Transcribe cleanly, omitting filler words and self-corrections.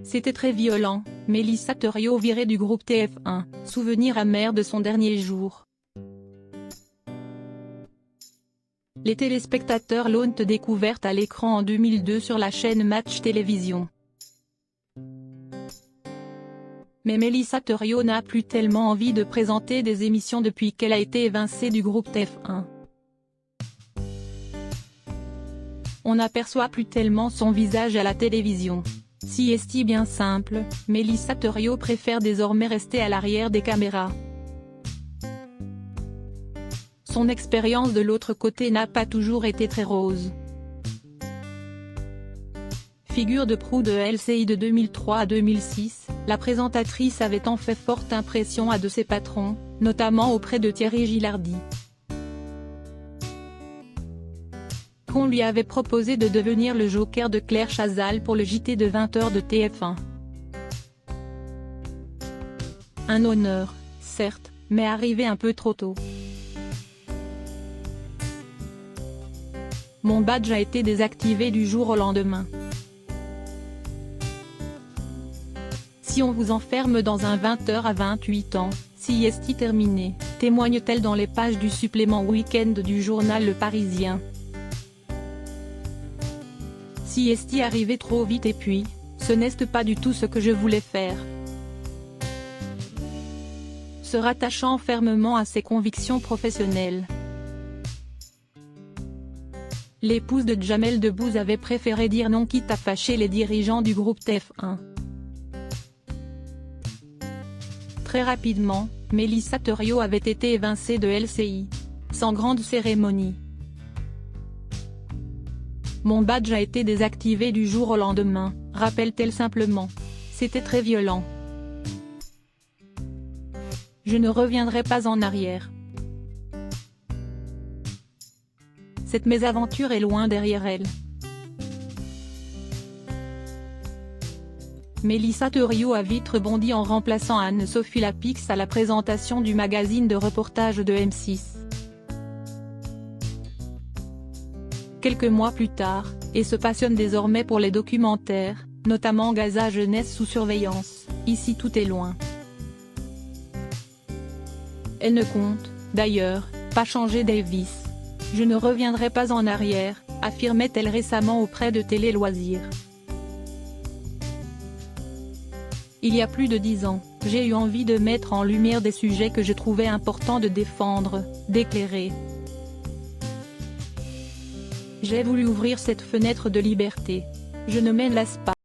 C'était très violent, Mélissa Theriault virée du groupe TF1, souvenir amer de son dernier jour. Les téléspectateurs l'ont découverte à l'écran en 2002 sur la chaîne Match Télévision. Mais Mélissa Theriault n'a plus tellement envie de présenter des émissions depuis qu'elle a été évincée du groupe TF1. On n'aperçoit plus tellement son visage à la télévision. Si est bien simple, Mélissa Theriault préfère désormais rester à l'arrière des caméras. Son expérience de l'autre côté n'a pas toujours été très rose. Figure de proue de LCI de 2003 à 2006, la présentatrice avait en fait forte impression à de ses patrons, notamment auprès de Thierry Gilardi. On lui avait proposé de devenir le joker de Claire Chazal pour le JT de 20h de TF1. Un honneur, certes, mais arrivé un peu trop tôt. Mon badge a été désactivé du jour au lendemain. Si on vous enferme dans un 20h à 28 ans, si est terminé, témoigne-t-elle dans les pages du supplément week-end du journal Le Parisien. Si est arrivé trop vite et puis, ce n'est pas du tout ce que je voulais faire. Se rattachant fermement à ses convictions professionnelles. L'épouse de Jamel Debbouze avait préféré dire non quitte à fâcher les dirigeants du groupe TF1. Très rapidement, Mélissa Theriault avait été évincée de LCI. Sans grande cérémonie. Mon badge a été désactivé du jour au lendemain, rappelle-t-elle simplement. C'était très violent. Je ne reviendrai pas en arrière. Cette mésaventure est loin derrière elle. Mélissa Theriault a vite rebondi en remplaçant Anne-Sophie Lapix à la présentation du magazine de reportage de M6. Quelques mois plus tard, et se passionne désormais pour les documentaires, notamment Gaza Jeunesse sous surveillance, Ici tout est loin. Elle ne compte, d'ailleurs, pas changer Davis. Je ne reviendrai pas en arrière, affirmait-elle récemment auprès de Télé Loisirs. Il y a plus de 10 ans, j'ai eu envie de mettre en lumière des sujets que je trouvais importants de défendre, d'éclairer. J'ai voulu ouvrir cette fenêtre de liberté. Je ne m'en lasse pas.